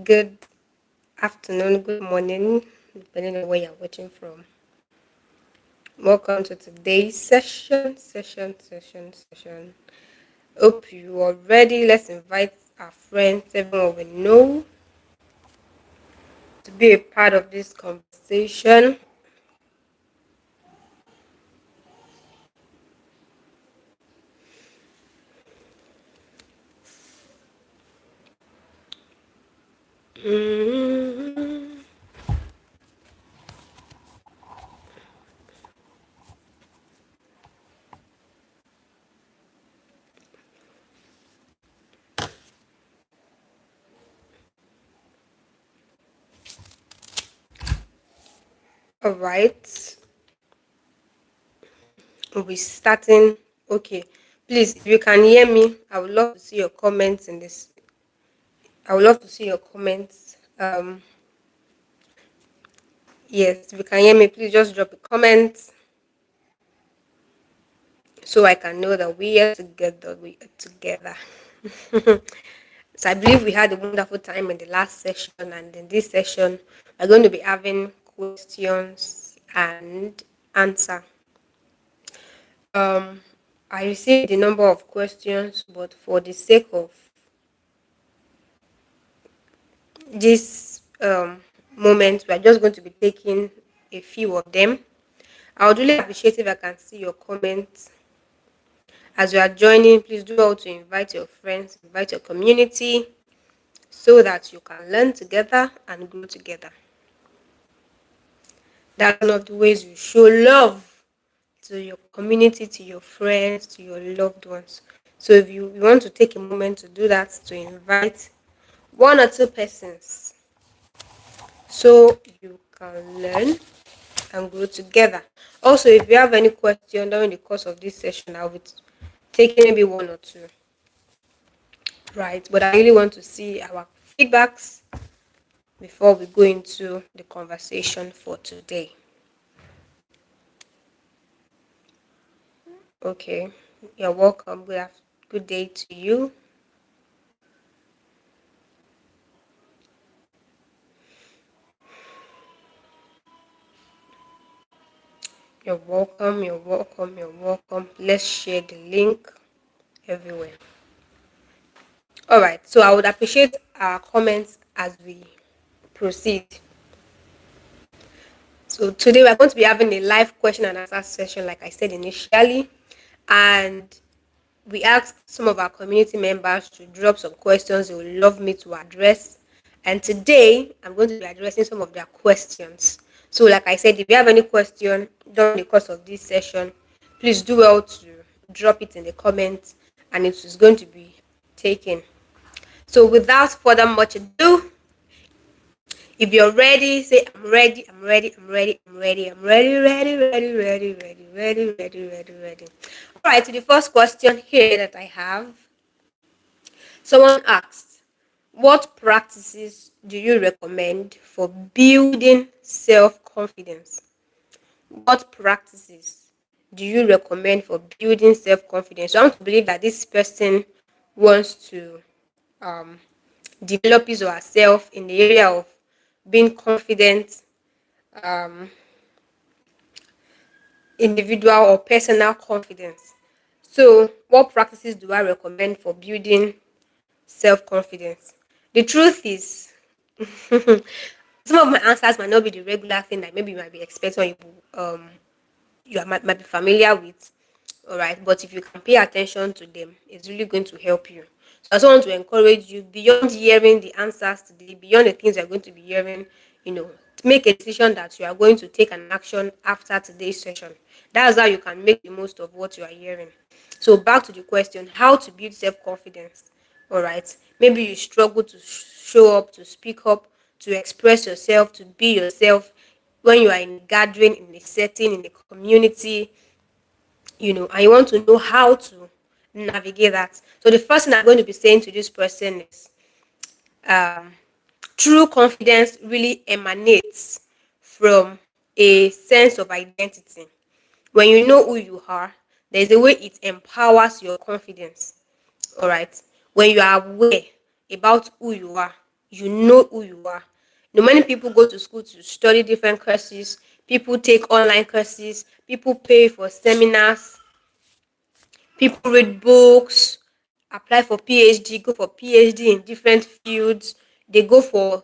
Good afternoon, good morning, depending on where you're watching from. Welcome to today's session. Hope you are ready. Let's invite our friends, everyone we know, to be a part of this conversation. Mhm. All right, we'll be starting. Okay, please, if you can hear me, I would love to see your comments in this. I would love to see your comments. Yes, if you can hear me, please just drop a comment so I can know that we are together. We are together. So I believe we had a wonderful time in the last session, and in this session, we're going to be having questions and answer. Um, I received a number of questions, but for the sake of this moment, we are just going to be taking a few of them. I would really appreciate if I can see your comments as you are joining. Please do all to invite your friends, invite your community, so that you can learn together and grow together. That's one of the ways you show love to your community, to your friends, to your loved ones. So if you want to take a moment to do that, to invite one or two persons so you can learn and grow together. Also, if you have any question during the course of this session, I will take maybe one or two. Right, but I really want to see our feedbacks before we go into the conversation for today. Okay, you're welcome. Good day to you. You're welcome. You're welcome. You're welcome. Let's share the link everywhere. All right. So I would appreciate our comments as we proceed. So today we're going to be having a live question and answer session, like I said initially, and we asked some of our community members to drop some questions they would love me to address. And today, I'm going to be addressing some of their questions. So, like I said, if you have any question during the course of this session, please do well to drop it in the comments and it is going to be taken. So, without further much ado, if you're ready, say, I'm ready, I'm ready, I'm ready, I'm ready, I'm ready, ready, ready, ready, ready, ready, ready, ready, ready. All right, to the first question here that I have. Someone asked, what practices do you recommend for building self-confidence? What practices do you recommend for building self-confidence? So I want to believe that this person wants to um, develop his or herself in the area of being confident, um, individual or personal confidence. So, what practices do I recommend for building self-confidence? The truth is, some of my answers might not be the regular thing that maybe you might be expecting, or might be familiar with. All right, but if you can pay attention to them, it's really going to help you. So I also want to encourage you, beyond hearing the answers today, beyond the things you're going to be hearing, to make a decision that you are going to take an action after today's session. That's how you can make the most of what you are hearing. So back to the question, how to build self-confidence. All right, maybe you struggle to show up, to speak up, to express yourself, to be yourself when you are in a gathering, in a setting, in a community, and you want to know how to navigate that. So the first thing I'm going to be saying to this person is, um, true confidence really emanates from a sense of identity. When you know who you are, there's a way it empowers your confidence. All right. When you are aware about who you are, you know who you are. Many people go to school to study different courses. People take online courses. People pay for seminars. People read books, apply for PhD, go for PhD in different fields. They go for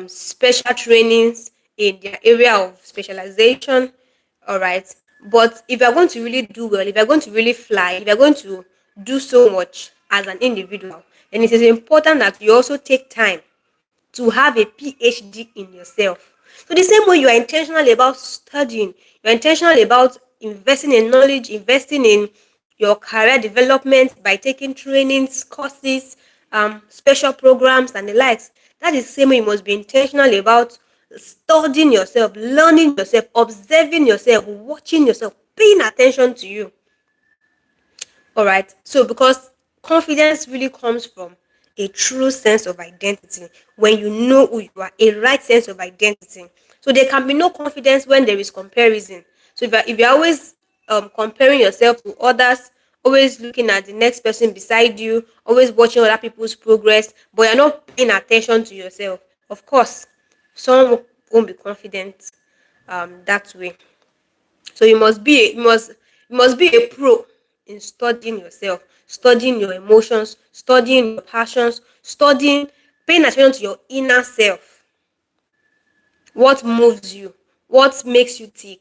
special trainings in their area of specialization. All right. But if you're going to really do well, if you're going to really fly, if you're going to do so much as an individual, then it is important that you also take time to have a PhD in yourself. So the same way you are intentional about studying, you're intentional about investing in knowledge, investing in your career development by taking trainings, courses, special programs, and the likes. That is the same way you must be intentional about studying yourself, learning yourself, observing yourself, watching yourself, paying attention to you. All right. So because confidence really comes from a true sense of identity when you know who you are, a right sense of identity. So there can be no confidence when there is comparison. So if you're always comparing yourself to others, always looking at the next person beside you, always watching other people's progress, but you're not paying attention to yourself, of course, someone won't be confident that way. So you must be a pro in studying yourself, studying your emotions, studying your passions, studying, paying attention to your inner self. What moves you? What makes you tick?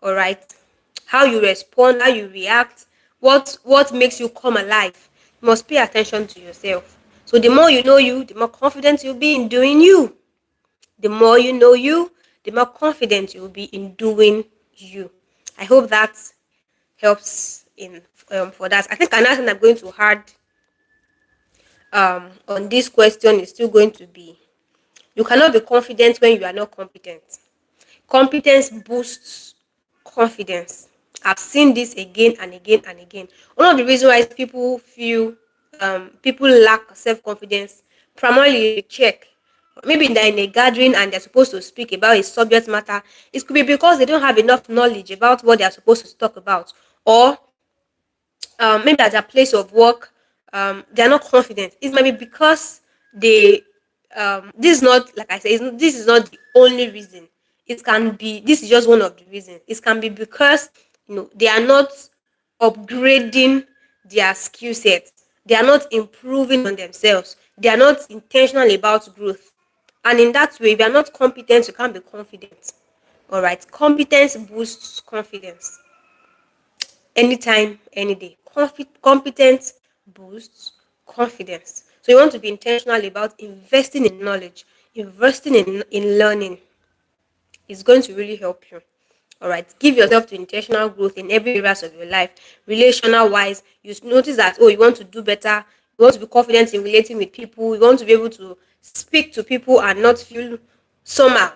All right. How you respond, how you react, what makes you come alive. You must pay attention to yourself. So the more you know you, the more confident you'll be in doing you. The more you know you, the more confident you'll be in doing you. I hope that helps in for that. I think another thing I'm going to add on this question is still going to be, you cannot be confident when you are not competent. Competence boosts confidence. I've seen this again and again and again. One of the reasons why people lack self-confidence, primarily they check. Maybe they're in a gathering and they're supposed to speak about a subject matter. It could be because they don't have enough knowledge about what they're supposed to talk about. Or maybe at their place of work, they're not confident. It might be because they, this is not, like I said, this is not the only reason. It can be, this is just one of the reasons. It can be because, they are not upgrading their skill sets. They are not improving on themselves. They are not intentional about growth. And in that way, if you are not competent, you can't be confident. All right. Competence boosts confidence. Anytime, any day. Competence boosts confidence. So you want to be intentional about investing in knowledge, investing in learning. It's going to really help you. All right. Give yourself to intentional growth in every areas of your life. Relational wise, you notice that, oh, you want to do better. You want to be confident in relating with people. You want to be able to speak to people and not feel somehow.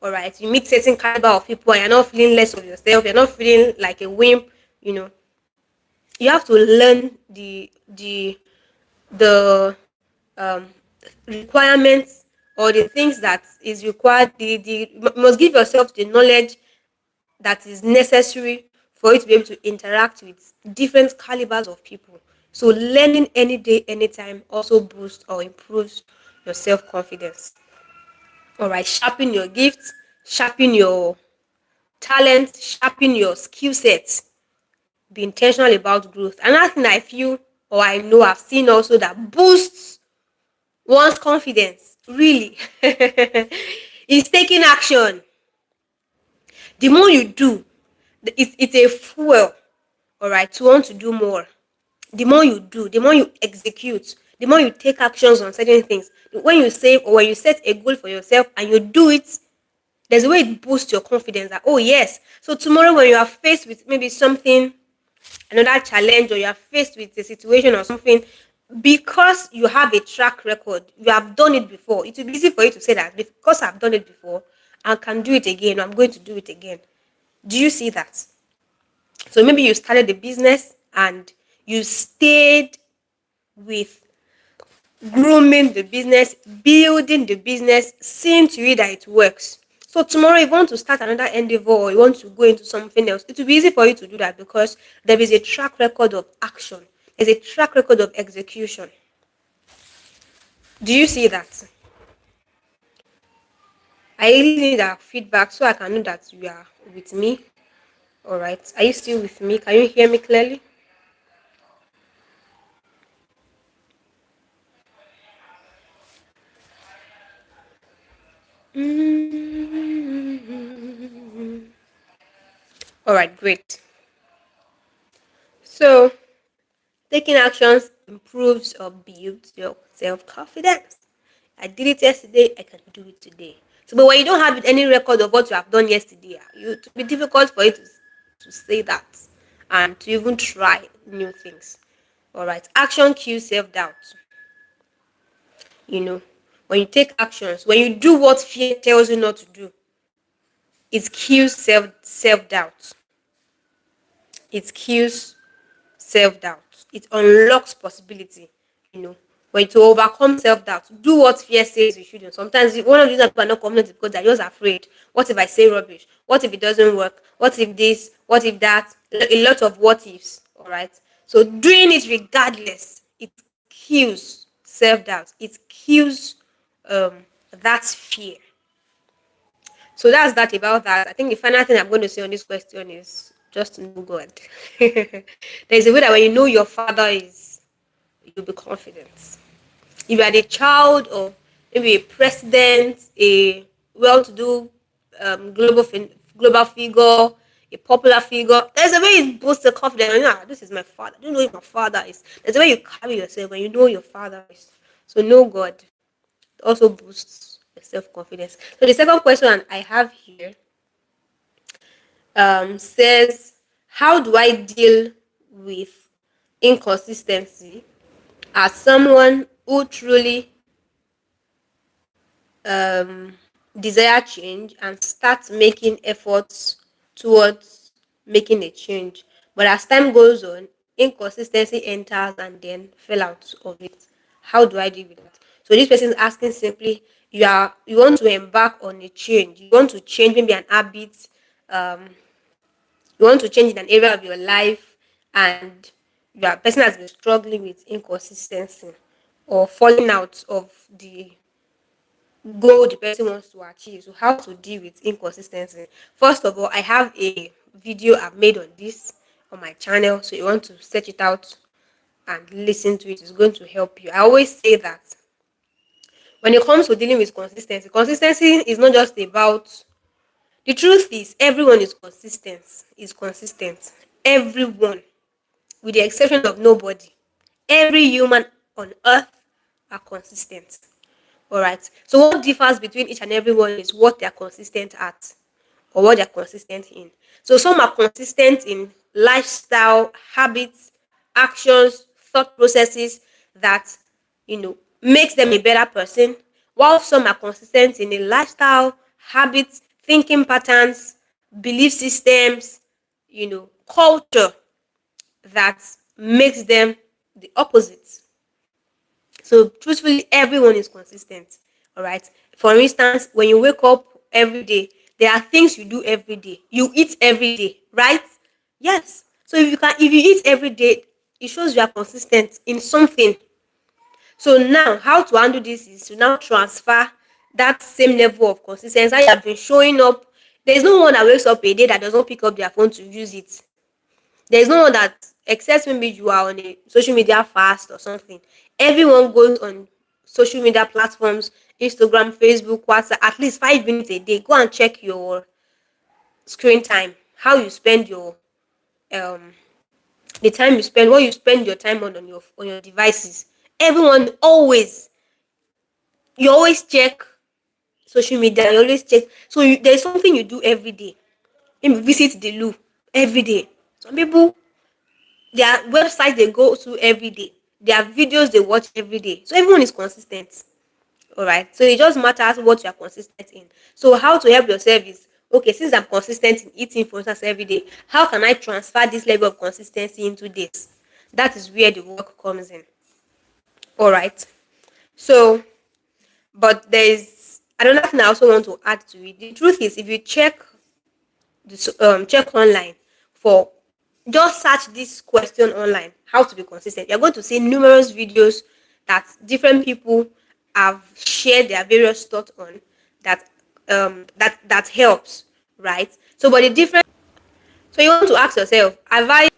All right. You meet certain caliber of people and you're not feeling less of yourself. You're not feeling like a wimp. You know, you have to learn the um, requirements or the things that is required. You must give yourself the knowledge that is necessary for you to be able to interact with different calibers of people. So learning any day, anytime also boosts or improves your self-confidence. All right, sharpen your gifts, sharpen your talent, sharpen your skill sets. Be intentional about growth. Another thing I feel or I know I've seen also that boosts one's confidence really is taking action. The more you do, it's a fuel, all right, to want to do more. The more you do, the more you execute, the more you take actions on certain things. When you say or when you set a goal for yourself and you do it, there's a way it boosts your confidence that, oh yes. So tomorrow when you are faced with maybe something, another challenge, or you are faced with a situation or something, because you have a track record, you have done it before, it will be easy for you to say that because I've done it before, I can do it again, I'm going to do it again. Do you see that? So maybe you started the business and you stayed with grooming the business, building the business, seeing to it that it works. So tomorrow, if you want to start another endeavor or you want to go into something else, it will be easy for you to do that because there is a track record of action. There's a track record of execution. Do you see that? I really need that feedback so I can know that you are with me. All right. Are you still with me? Can you hear me clearly? All right, great. So, taking actions improves or builds your self confidence. I did it yesterday, I can do it today. So, but when you don't have any record of what you have done yesterday, it will be difficult for you to say that and to even try new things. All right, action kills self doubt. You know, when you take actions, when you do what fear tells you not to do, it kills self doubt. It kills self doubt. It unlocks possibility. You know, when to overcome self doubt, do what fear says you shouldn't. Sometimes one of the reasons people are not confident is because they're just afraid. What if I say rubbish? What if it doesn't work? What if this? What if that? A lot of what ifs. All right. So doing it regardless, it kills self doubt. It kills um, that fear. So that's that about that. I think the final thing I'm going to say on this question is just know God. There's a way that when you know your father is, you'll be confident. If you are the child of maybe a president, a well-to-do global figure, a popular figure, there's a way you boost the confidence. This is my father. I don't know who my father is. There's a way you carry yourself when you know your father is. So know God. It also boosts your self-confidence. So the second question I have here says, how do I deal with inconsistency as someone who truly um, desire change and start making efforts towards making a change? But as time goes on, inconsistency enters and then fell out of it. How do I deal with that? So this person is asking simply, you want to embark on a change. You want to change maybe an habit, um, you want to change in an area of your life, and your person has been struggling with inconsistency or falling out of the goal the person wants to achieve. So how to deal with inconsistency? First of all, I have a video I've made on this on my channel, so you want to search it out and listen to it. It's going to help you. I always say that when it comes to dealing with consistency is not just about, the truth is everyone is consistent. Everyone, with the exception of nobody. Every human on earth are consistent. All right. So what differs between each and every one is what they are consistent at or what they are consistent in. So some are consistent in lifestyle, habits, actions, thought processes that makes them a better person, while some are consistent in a lifestyle, habits, thinking patterns, belief systems, culture that makes them the opposite. So truthfully, everyone is consistent. All right. For instance, when you wake up every day, there are things you do every day. You eat every day, right? Yes. So if you eat every day, it shows you are consistent in something. So now, how to handle this is to now transfer that same level of consistency. How you have been showing up. There is no one that wakes up a day that does not pick up their phone to use it. There is no one that, except maybe you are on a social media fast or something. Everyone goes on social media platforms, Instagram, Facebook, WhatsApp, at least 5 minutes a day. Go and check your screen time, how you spend your um the time you spend, what you spend your time on your devices. Everyone always, you always check social media, you always check. So there's something you do every day. Maybe visit the loo every day. Some people, their websites they go to every day. Their videos they watch every day. So everyone is consistent. All right. So it just matters what you are consistent in. So how to help yourself is, okay, since I'm consistent in eating, for instance, every day, how can I transfer this level of consistency into this? That is where the work comes in. All right. So, but there is another thing I also want to add to it. The truth is, if you check online for, just search this question online, how to be consistent, you're going to see numerous videos that different people have shared their various thoughts on, that that helps, right? So, but the difference. So you want to ask yourself, have I?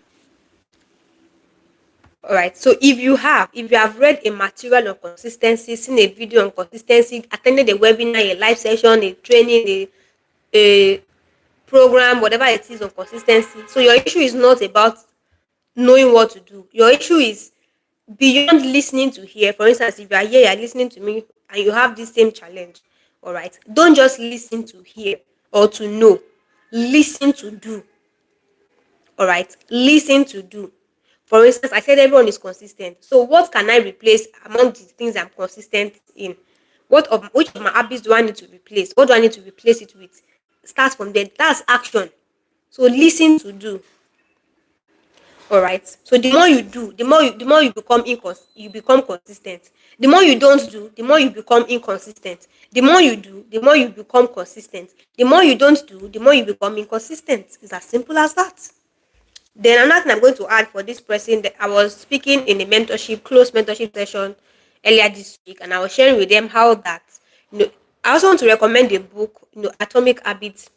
All right. So if you have read a material on consistency, seen a video on consistency, attended a webinar, a live session, a training, a program, whatever it is on consistency. So your issue is not about knowing what to do. Your issue is beyond listening to hear. For instance, if you are here, you are listening to me, and you have this same challenge. All right. Don't just listen to hear or to know. Listen to do. All right. Listen to do. For instance, I said everyone is consistent. So what can I replace among the things I'm consistent in? Which of my habits do I need to replace? What do I need to replace it with? Start from there. That's action. So listen to do. All right. So the more you do, the more you you become consistent. The more you don't do, the more you become inconsistent. The more you do, the more you become consistent. The more you don't do, the more you become inconsistent. It's as simple as that. Then another thing I'm going to add for this person, that I was speaking in a close mentorship session earlier this week, and I was sharing with them how that, I also want to recommend a book, Atomic Habits.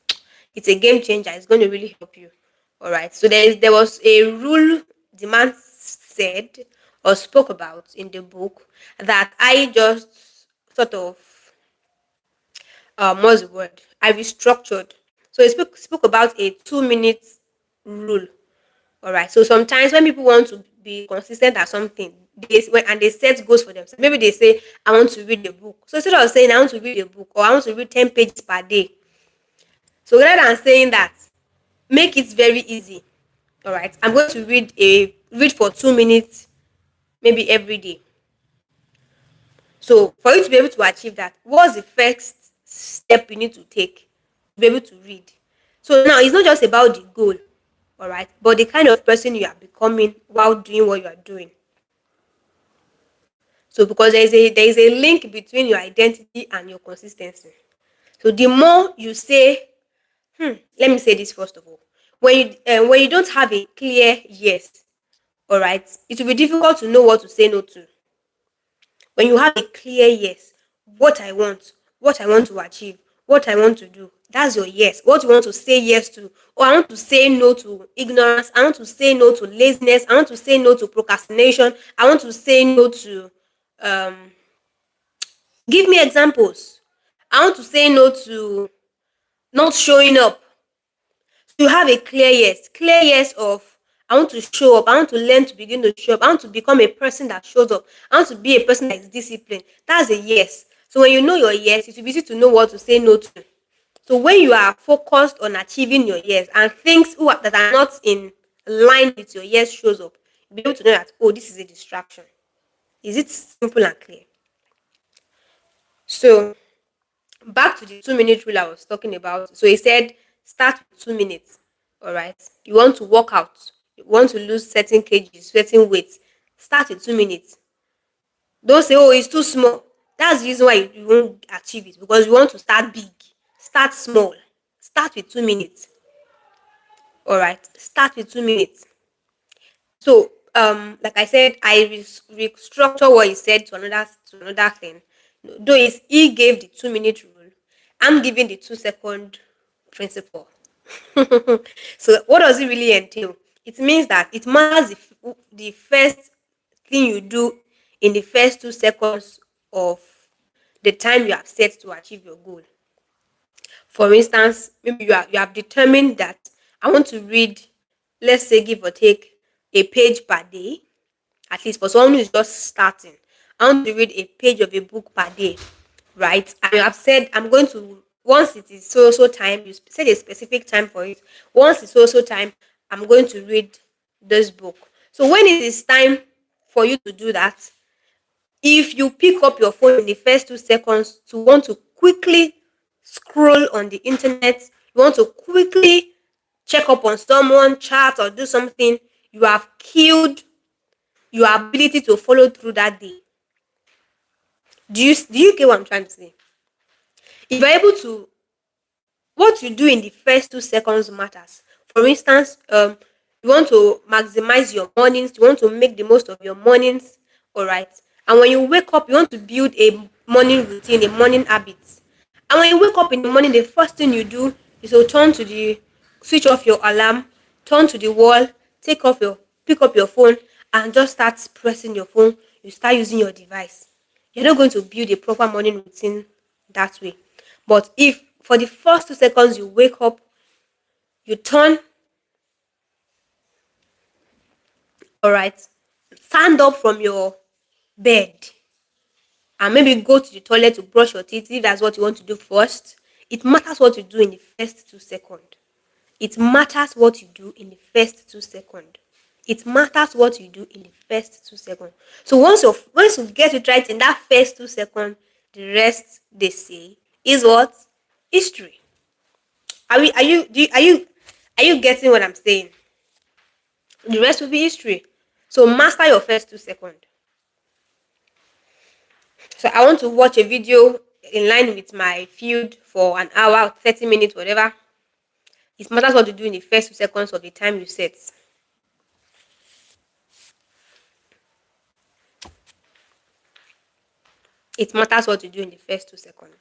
It's a game changer. It's going to really help you. All right. So there was a rule the man said or spoke about in the book that I just sort of what's the word? I restructured. So he spoke about a 2 minute rule. All right. So sometimes when people want to be consistent at something, and they set goals for themselves, maybe they say, I want to read a book. So instead of saying, I want to read a book or I want to read 10 pages per day, so rather than saying that, make it very easy. All right. I'm going to read for 2 minutes, maybe every day. So for you to be able to achieve that, what's the first step you need to take to be able to read? So now it's not just about the goal, all right, but the kind of person you are becoming while doing what you are doing. So because there is a link between your identity and your consistency. So the more you say, let me say this first of all. When you don't have a clear yes, all right, it will be difficult to know what to say no to. When you have a clear yes, what I want to achieve, what I want to do, that's your yes. What you want to say yes to, or I want to say no to ignorance, I want to say no to laziness, I want to say no to procrastination, I want to say no to, um, give me examples. I want to say no to not showing up. You have a clear yes of, I want to show up, I want to learn to begin to show up, I want to become a person that shows up, I want to be a person that is disciplined. That's a yes. So when you know your yes, it will be easy to know what to say no to. So when you are focused on achieving your yes and things that are not in line with your yes shows up, you'll be able to know that, oh, this is a distraction. Is it simple and clear? So back to the 2 minute rule I was talking about. So he said, start with 2 minutes. All right. You want to work out, you want to lose certain kgs, certain weights. Start with 2 minutes. Don't say, oh, it's too small. That's the reason why you won't achieve it, because you want to start big. Start small. Start with 2 minutes. All right. Start with 2 minutes. So, like I said, I restructure what he said to another thing. Though he gave the 2 minute rule, I'm giving the 2 second principle. So, what does it really entail? It means that it matters if the first thing you do in the first 2 seconds of the time you have set to achieve your goal. For instance, maybe you have determined that I want to read, let's say, give or take, a page per day. At least for someone who is just starting, I want to read a page of a book per day, right? And you have said, I'm going to, once it is so time, you set a specific time for it. Once it's so time, I'm going to read this book. So when it is time for you to do that, if you pick up your phone in the first 2 seconds to want to quickly scroll on the internet, you want to quickly check up on someone, chat, or do something, you have killed your ability to follow through that day. Do you get what I'm trying to say? If you're able to, what you do in the first 2 seconds matters. For instance, you want to maximize your mornings, you want to make the most of your mornings, all right. And when you wake up, you want to build a morning routine, a morning habit. And when you wake up in the morning, the first thing you do is to switch off your alarm, turn to the wall, pick up your phone, and just start pressing your phone. You start using your device. You're not going to build a proper morning routine that way. But if for the first 2 seconds you wake up, you turn, all right, stand up from your bed and maybe go to the toilet to brush your teeth if that's what you want to do first. It matters what you do in the first 2 seconds. It matters what you do in the first 2 seconds. It matters what you do in the first 2 seconds. So once you get it right in that first 2 seconds, the rest they say is what? History. Are you getting what I'm saying? The rest will be history. So master your first 2 seconds. So I want to watch a video in line with my field for an hour, 30 minutes, whatever. It matters what you do in the first 2 seconds of the time you set. It matters what you do in the first 2 seconds.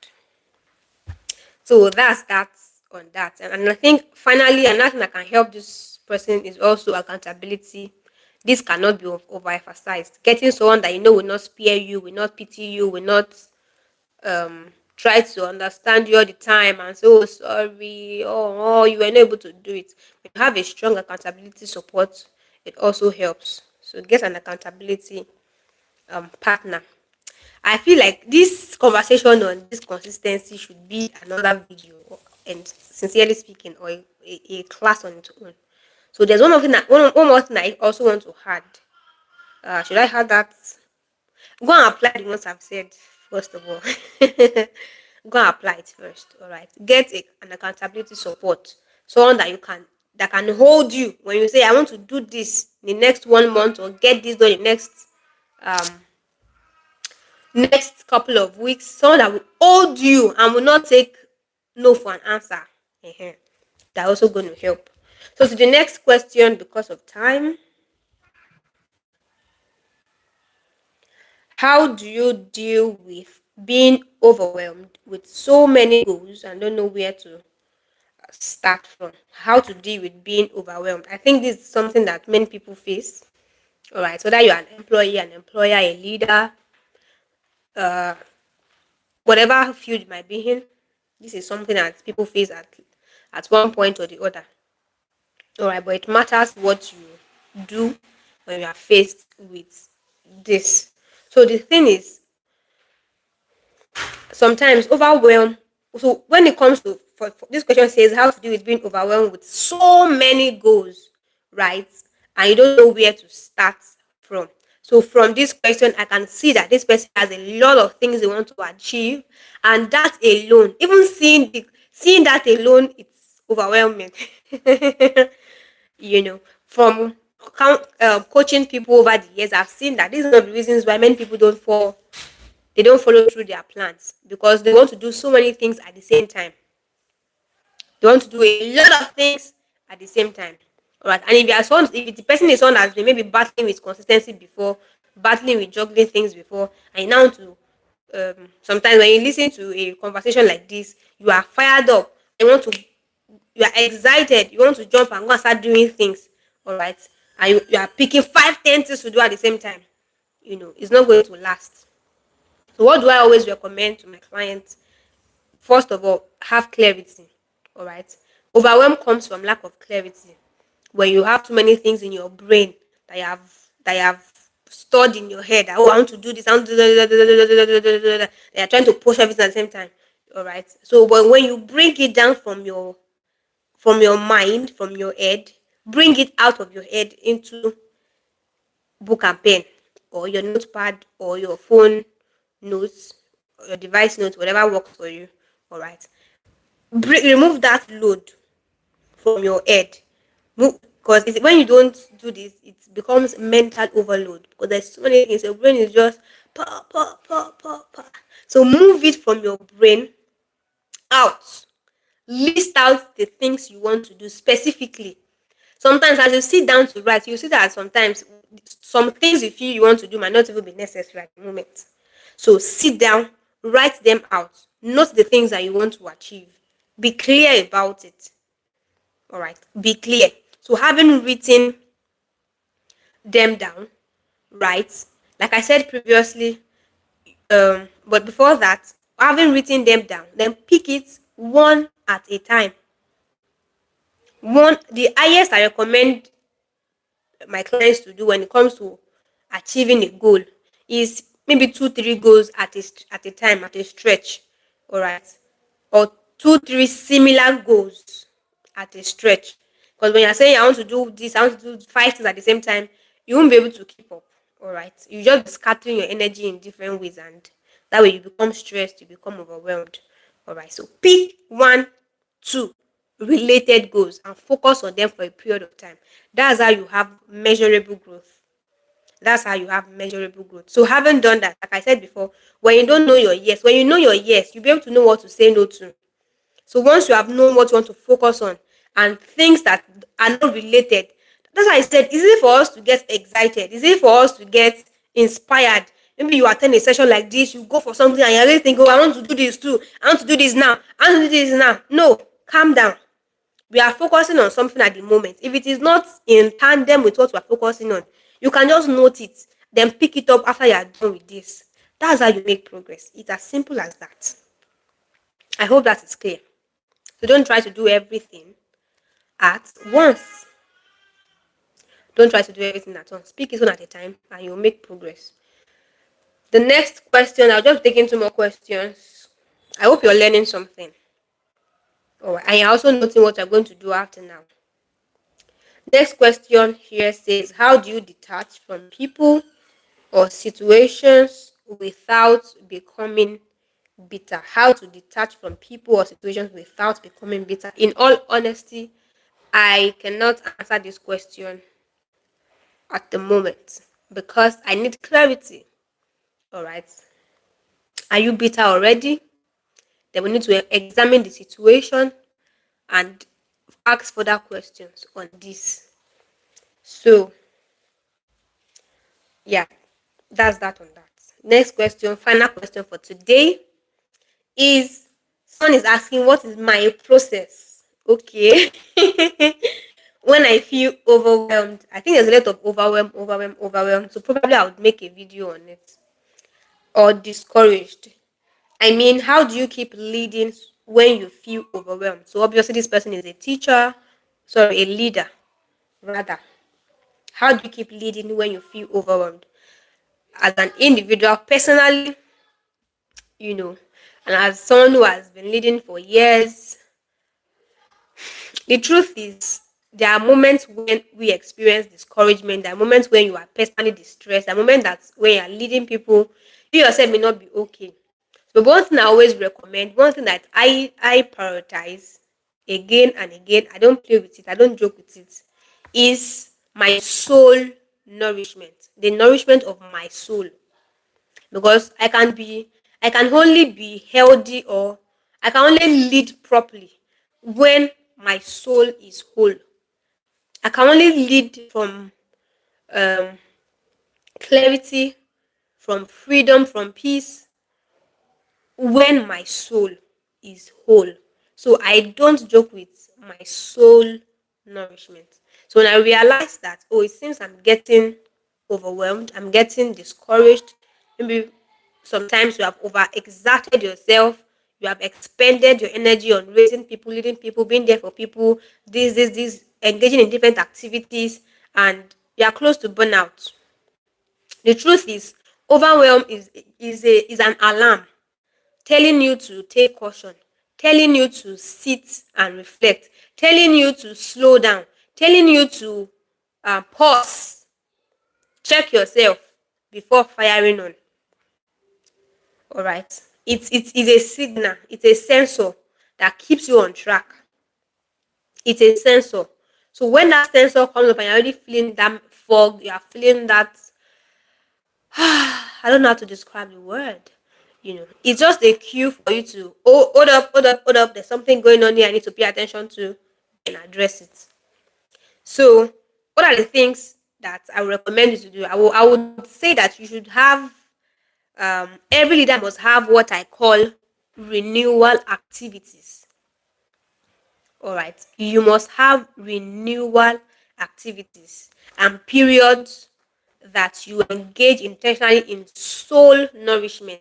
So that's that on that. And I think finally another thing that can help this person is also accountability. This cannot be overemphasized. Getting someone that you know will not spare you, will not pity you, will not try to understand you all the time and say, oh sorry, oh you were not able to do it. When you have a strong accountability support, it also helps. So get an accountability partner. I feel like this conversation on this consistency should be another video, and sincerely speaking, or a class on its own. So there's one more thing I also want to add. Should I add that? Go and apply the ones I've said first of all. Go and apply it first. All right. Get an accountability support, someone that can hold you when you say I want to do this in the next 1 month or get this done in the um next couple of weeks, someone that will hold you and will not take no for an answer. uh They're also going to help. So to the next question, because of time, how do you deal with being overwhelmed with so many goals and don't know where to start from? How to deal with being overwhelmed? I think this is something that many people face. All right, whether you're an employee, an employer, a leader, uh, whatever field you might be in, this is something that people face at one point or the other. All right, but it matters what you do when you are faced with this. So the thing is, sometimes overwhelm. So when it comes to for this question says how to deal with being overwhelmed with so many goals, right? And you don't know where to start from. So from this question, I can see that this person has a lot of things they want to achieve, and that alone, even seeing that alone, it's overwhelming. From coaching people over the years, I've seen that these are one of the reasons why many people they don't follow through their plans because they want to do so many things at the same time. They want to do a lot of things at the same time. All right. And if the person is someone that's been maybe battling with consistency before, battling with juggling things before, and now to sometimes when you listen to a conversation like this, you are fired up. You are excited. You want to jump and go and start doing things. All right. And you are picking 5, 10 things to do at the same time. It's not going to last. So what do I always recommend to my clients? First of all, have clarity. All right. Overwhelm comes from lack of clarity. When you have too many things in your brain that you have stored in your head. That, oh, I want to do this. I want to do. They are trying to push everything at the same time. All right. So when you bring it down from your mind, from your head, bring it out of your head into book and pen or your notepad or your phone notes or your device notes, whatever works for you. All right. Remove that load from your head. Because when you don't do this, it becomes mental overload because there's so many things. Your brain is just pa pa pa pa pa. So move it from your brain out. List out the things you want to do specifically. Sometimes as you sit down to write, you see that sometimes some things you feel you want to do might not even be necessary at the moment. So sit down, Write them out. Note the things that you want to achieve. Be clear about it. All right. Be clear. So having written them down, right? Like I said previously, but before that, having written them down, then pick it one at a time. The highest I recommend my clients to do when it comes to achieving a goal is maybe 2 3 goals at a time, at a stretch. All right, or 2 3 similar goals at a stretch. Because when you're saying I want to do this, I want to do 5 things at the same time, you won't be able to keep up. All right, you just be scattering your energy in different ways, and that way you become stressed, you become overwhelmed. All right, so pick one, two related goals and focus on them for a period of time. That's how you have measurable growth. That's how you have measurable growth. So having done that, like I said before, when you don't know your yes, when you know your yes, you'll be able to know what to say no to. So once you have known what you want to focus on and things that are not related, that's why I said it's easy for us to get excited. It's easy for us to get inspired. Maybe you attend a session like this, you go for something and you really think, oh, I want to do this too. I want to do this now. I want to do this now. No, calm down. We are focusing on something at the moment. If it is not in tandem with what we are focusing on, you can just note it, then pick it up after you are done with this. That's how you make progress. It's as simple as that. I hope that is clear. So don't try to do everything at once. Don't try to do everything at once. Pick it one at a time and you'll make progress. The next question, I'll just take in 2 more questions. I hope you're learning something. Oh, and you're also noting what you're going to do after now. Next question here says, how do you detach from people or situations without becoming bitter? How to detach from people or situations without becoming bitter? In all honesty, I cannot answer this question at the moment because I need clarity. All right. Are you bitter already? Then we need to examine the situation and ask further questions on this. So, yeah, that's that on that. Next question, final question for today is someone is asking, what is my process? Okay. When I feel overwhelmed, I think there's a lot of overwhelm. So probably I would make a video on it. Or discouraged. I mean, how do you keep leading when you feel overwhelmed? So obviously this person is a teacher, sorry, a leader rather. How do you keep leading when you feel overwhelmed? As an individual, personally, you know, and as someone who has been leading for years, the truth is, there are moments when we experience discouragement. There are moments when you are personally distressed. There are moments that when you are leading people, you yourself may not be okay. So one thing I always recommend, one thing that I prioritize again and again, I don't play with it, I don't joke with it, is my soul nourishment, the nourishment of my soul. Because I can only be healthy or I can only lead properly when my soul is whole. I can only lead from um, clarity, from freedom, from peace when my soul is whole. So I don't joke with my soul nourishment. So when I realize that, oh, it seems I'm getting overwhelmed, I'm getting discouraged, maybe sometimes you have overexerted yourself, you have expended your energy on raising people, leading people, being there for people, this, engaging in different activities, and you are close to burnout. The truth is, overwhelm is an alarm telling you to take caution, telling you to sit and reflect, telling you to slow down, telling you to pause, check yourself before firing on. All right. It is a signal, it's a sensor that keeps you on track. It's a sensor. So when that sensor comes up and you're already feeling that fog, you are feeling that I don't know how to describe the word. It's just a cue for you to, oh, hold up. There's something going on here. I need to pay attention to and address it. So, what are the things that I would recommend you to do? I would say that you should have Every leader must have what I call renewal activities. All right, you must have renewal activities and periods that you engage intentionally in soul nourishment,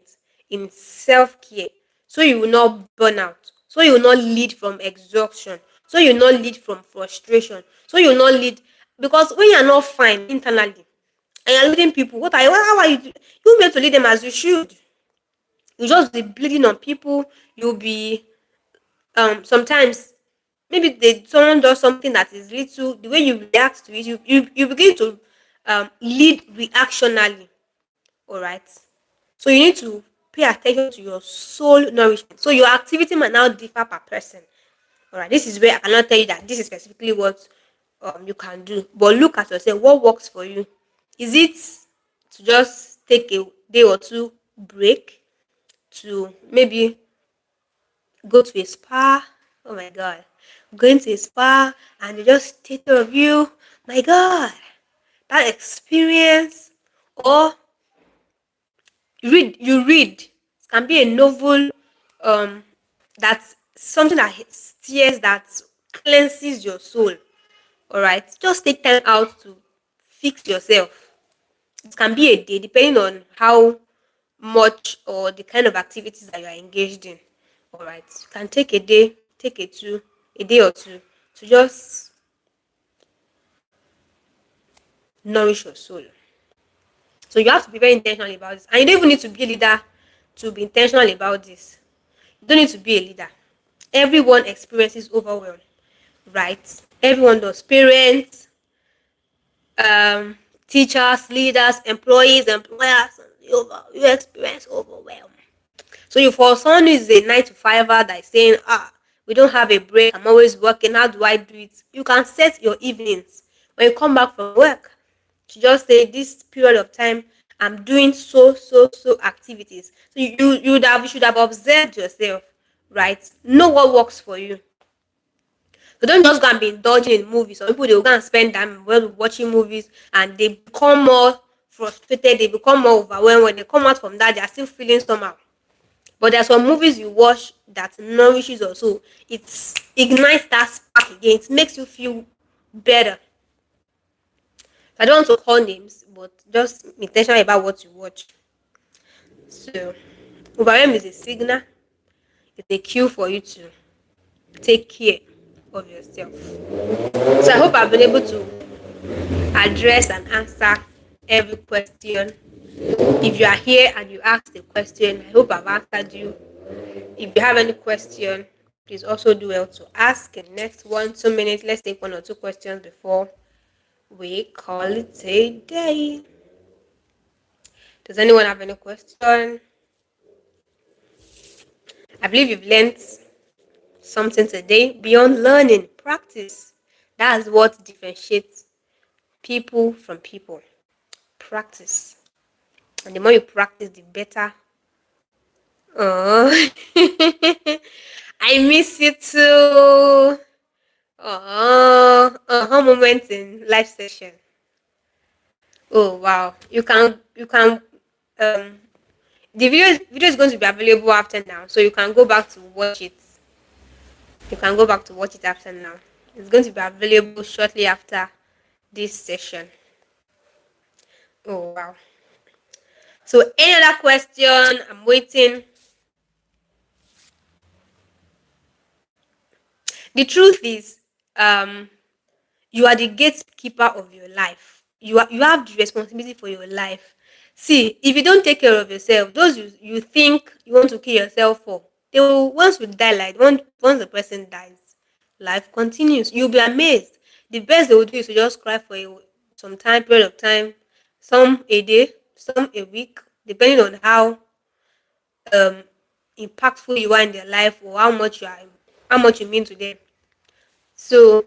in self care, so you will not burn out, so you will not lead from exhaustion, so you will not lead from frustration, so you will not lead because when you are not fine internally and you're leading people, what are you? How are you? You won't be able to lead them as you should. You just be bleeding on people. You'll be sometimes maybe someone does something that is little, the way you react to it, you begin to lead reactionally. All right. So you need to pay attention to your soul nourishment. So your activity might now differ per person. All right. This is where I cannot tell you that this is specifically what you can do. But look at yourself. What works for you? Is it to just take a day or two break to maybe go to a spa? Oh my god. Going to a spa and they just take care of you. My god. That experience. Or you read. It can be a novel that's something that steers, that cleanses your soul. All right, just take time out to fix yourself. It can be a day depending on how much or the kind of activities that you are engaged in. All right, you can take a day, take a day or two to just nourish your soul. So you have to be very intentional about this, and you don't even need to be a leader to be intentional about this. You don't need to be a leader. Everyone experiences overwhelm, right? Everyone does. Parents, um, teachers, leaders, employees, employers, you experience overwhelm. So you for someone who is a 9 to 5er that is saying, we don't have a break, I'm always working, how do I do it? You can set your evenings when you come back from work to just say this period of time I'm doing so activities. So you should have observed yourself, right? Know what works for you. So don't just go and be indulging in movies. Some people they will go and spend time while watching movies and they become more frustrated, they become more overwhelmed. When they come out from that, they are still feeling somehow. But there's some movies you watch that nourishes your soul. It ignites that spark again. It makes you feel better. I don't want to call names, but just be intentional about what you watch. So overwhelm is a signal. It's a cue for you to take care of yourself. So I hope I've been able to address and answer every question. If you are here and you asked a question, I hope I've answered you. If you have any question, please also do well to ask in the next 1-2 minutes. Let's take 1 or 2 questions before we call it a day. Does anyone have any question? I believe you've learned something today. Beyond learning, practice. That's what differentiates people from people. Practice. And the more you practice, the better. Oh, I miss you too. Oh, moment in live session. Oh wow, um the video is going to be available after now, so you can go back to watch it. You can go back to watch it after now. It's going to be available shortly after this session. Oh wow. So any other question? I'm waiting. The truth is, you are the gatekeeper of your life. You have the responsibility for your life. See, if you don't take care of yourself, those you think you want to kill yourself for, they will once you die, like once the person dies, life continues. You'll be amazed. The best they will do is to just cry for some time period of time, some a day, some a week, depending on um impactful you are in their life or how much you mean to them. So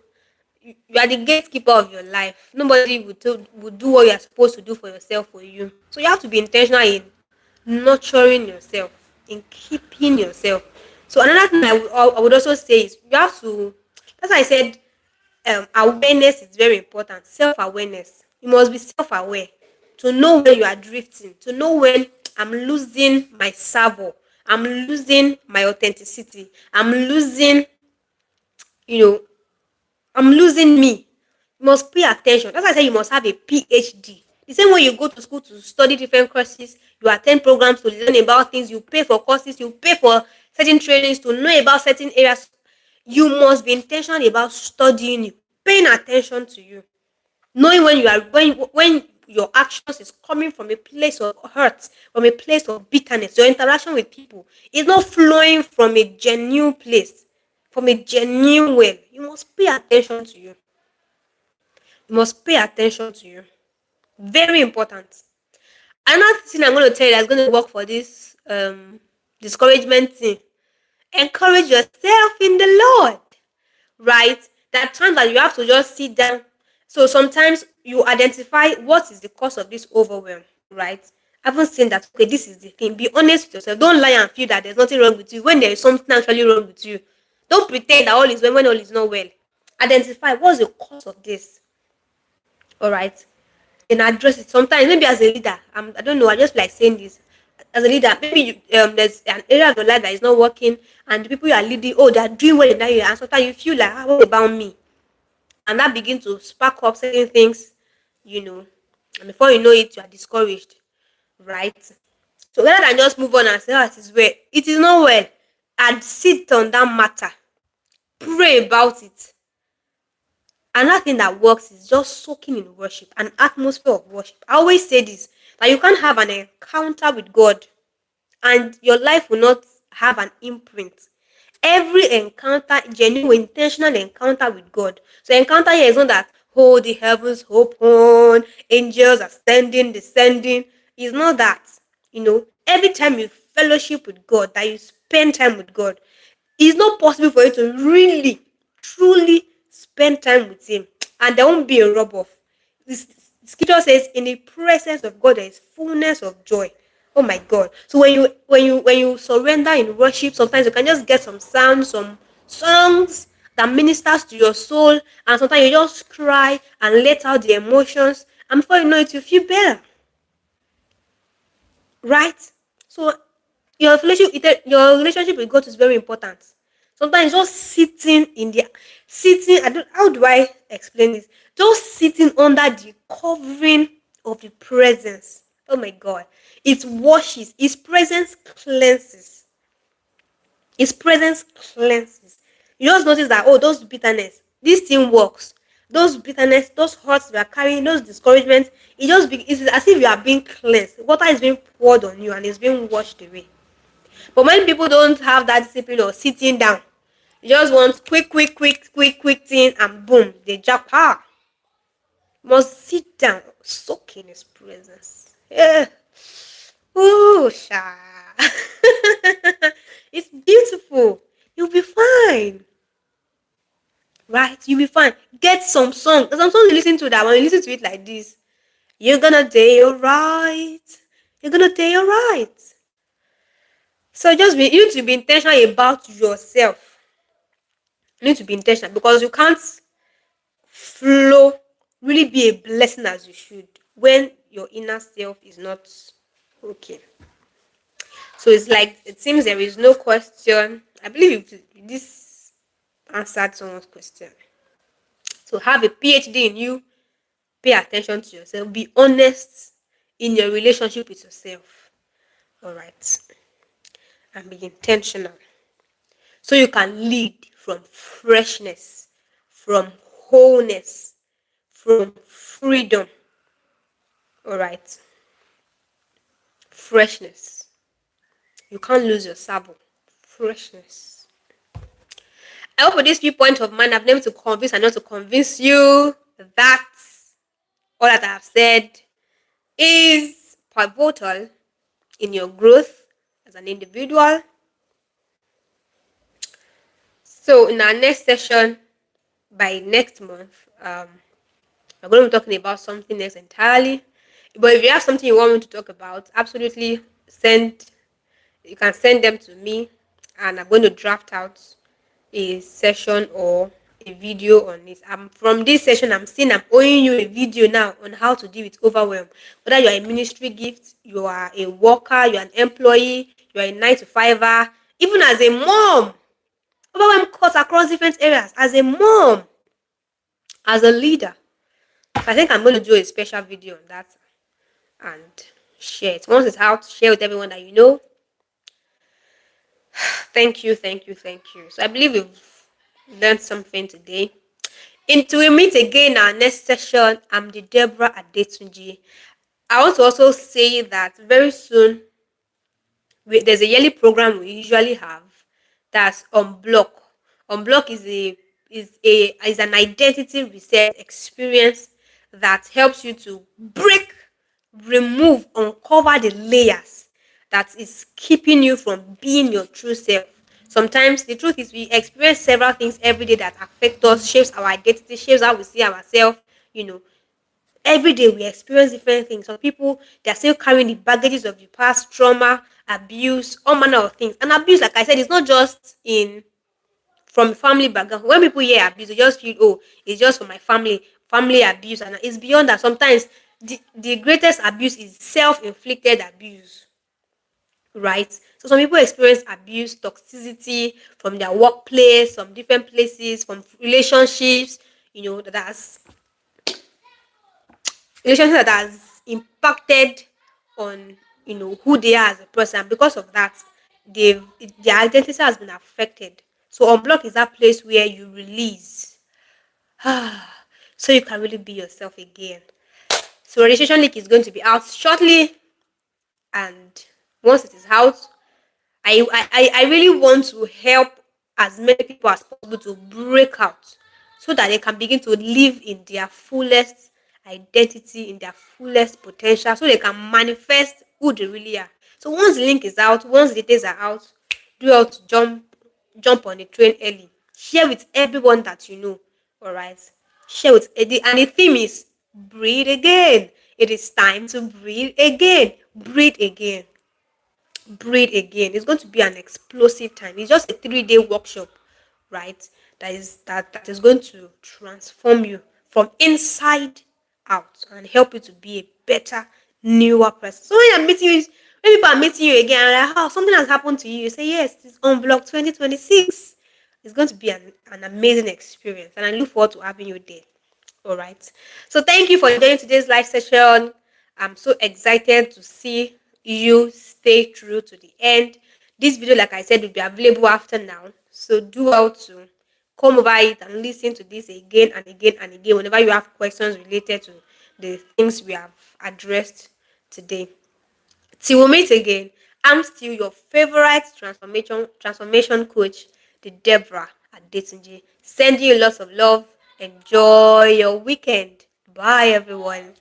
you are the gatekeeper of your life. Nobody would do what you are supposed to do for yourself for you. So you have to be intentional in nurturing yourself, in keeping yourself. So another thing I would also say is you have to. That's why I said awareness is very important. Self awareness. You must be self aware to know when you are drifting. To know when I'm losing my savor. I'm losing my authenticity. I'm losing, you know, I'm losing me. You must pay attention. That's why I say you must have a PhD. The same way you go to school to study different courses, you attend programs to learn about things, you pay for courses, you pay for certain trainings to know about certain areas. You must be intentional about studying you, paying attention to you, knowing when your actions is coming from a place of hurt, from a place of bitterness. Your interaction with people is not flowing from a genuine place, from a genuine well. You must pay attention to you. You must pay attention to you. Very important. Another thing I'm going to tell you that's going to work for this discouragement thing. Encourage yourself in the Lord, right? There are times that you have to just sit down. So sometimes you identify what is the cause of this overwhelm, right? I haven't seen that, okay, this is the thing. Be honest with yourself. Don't lie and feel that there's nothing wrong with you when there is something actually wrong with you. Don't pretend that all is well when all is not well. Identify what's the cause of this, all right? And address it. Sometimes, maybe as a leader, I don't know, I just like saying this. As a leader, maybe there's an area of your life that is not working, and the people you are leading, oh, they are doing well in that area, and sometimes you feel like, what about me? And that begin to spark up certain things, you know, and before you know it, you are discouraged, right? So rather than just move on and say, oh, it is well, it is not well, and sit on that matter, pray about it. Another thing that works is just soaking in worship, an atmosphere of worship. I always say this, that you can't have an encounter with God and your life will not have an imprint. Every encounter, genuine, intentional encounter with God. So encounter here is not that, oh, the heavens open, angels are standing, descending. It's not that. Every time you fellowship with God, that you spend time with God, it's not possible for you to really, truly spend time with Him, and there won't be a rub off. This scripture says, "In the presence of God, there is fullness of joy." Oh my God! So when you surrender in worship, sometimes you can just get some sounds, some songs that ministers to your soul, and sometimes you just cry and let out the emotions, and before you know it, you feel better, right? So your relationship with God is very important. Sometimes just sitting. I don't. How do I explain this? Just sitting under the covering of the presence. Oh my God! It washes. His presence cleanses. His presence cleanses. You just notice that, oh, those bitterness, this thing works. Those bitterness, those hurts you are carrying, those discouragements, it's as if you are being cleansed. Water is being poured on you and it's being washed away. But when people don't have that discipline of sitting down, you just want quick thing, and boom, they jump. Must sit down, soak in His presence. Yeah. Ooh, sha. It's beautiful. You'll be fine. Right? You'll be fine. Get some song. Some songs you listen to that when you listen to it like this, you're gonna do alright. You're gonna do alright. So you need to be intentional about yourself. You need to be intentional because you can't flow, really be a blessing as you should when your inner self is not okay. So it's like it seems there is no question. I believe this answered someone's question. So have a PhD in you, pay attention to yourself, be honest in your relationship with yourself. All right. And be intentional. So you can lead from freshness, from wholeness, from freedom. All right. Freshness. You can't lose your sabo. Freshness. I hope with this viewpoint of mine, I've been able to convince and not to convince you that all that I have said is pivotal in your growth as an individual. So in our next session, by next month, we're going to be talking about something else entirely. But if you have something you want me to talk about, absolutely you can send them to me, and I'm going to draft out a session or a video on it. From this session, I'm owing you a video now on how to deal with overwhelm. Whether you're a ministry gift, you are a worker, you're an employee, you're a 9 to 5er, even as a mom, overwhelm cuts across different areas. As a mom, as a leader, I think I'm going to do a special video on that and share it. Once it's out, share with everyone that you know. Thank you, thank you, thank you. So I believe we've learned something today. Until we meet again in our next session, I'm the Deborah Adetunji. I want to also say that very soon there's a yearly program we usually have that's on block. On block is an identity reset experience that helps you to break, remove, uncover the layers that is keeping you from being your true self. Sometimes the truth is we experience several things every day that affect us, shapes our identity, shapes how we see ourselves, you know, every day we experience different things. Some people, they're still carrying the baggages of the past, trauma, abuse, all manner of things. And abuse, like I said, it's not just in from family background. When people hear abuse, they just feel, oh, it's just for my family abuse, and it's beyond that. Sometimes the greatest abuse is self-inflicted abuse, right? So some people experience abuse, toxicity from their workplace, from different places, from relationships, that's relationship that has impacted on who they are as a person. Because of that, they've their identity has been affected. So unblock is that place where you release so you can really be yourself again. So registration link is going to be out shortly, and once it is out, I really want to help as many people as possible to break out so that they can begin to live in their fullest identity, in their fullest potential, so they can manifest who they really are. So once the link is out, once the details are out, do how to jump on the train early. Share with everyone that you know. All right. Share with and the theme is breathe again. It is time to breathe again. Breathe again. Breathe again. It's going to be an explosive time. It's just a 3-day workshop, right? That is going to transform you from inside out and help you to be a better, newer person. So when people are meeting you again, and like, oh, something has happened to you, you say, yes, it's on block 2026. It's going to be an amazing experience, and I look forward to having you there. All right. So thank you for joining today's live session. I'm so excited to see you stay through to the end. This video, like I said, will be available after now. So do well to come over it and listen to this again and again and again whenever you have questions related to the things we have addressed today. Till we meet again, I'm still your favorite transformation coach, the Deborah Adetunji. Sending you lots of love. Enjoy your weekend. Bye, everyone.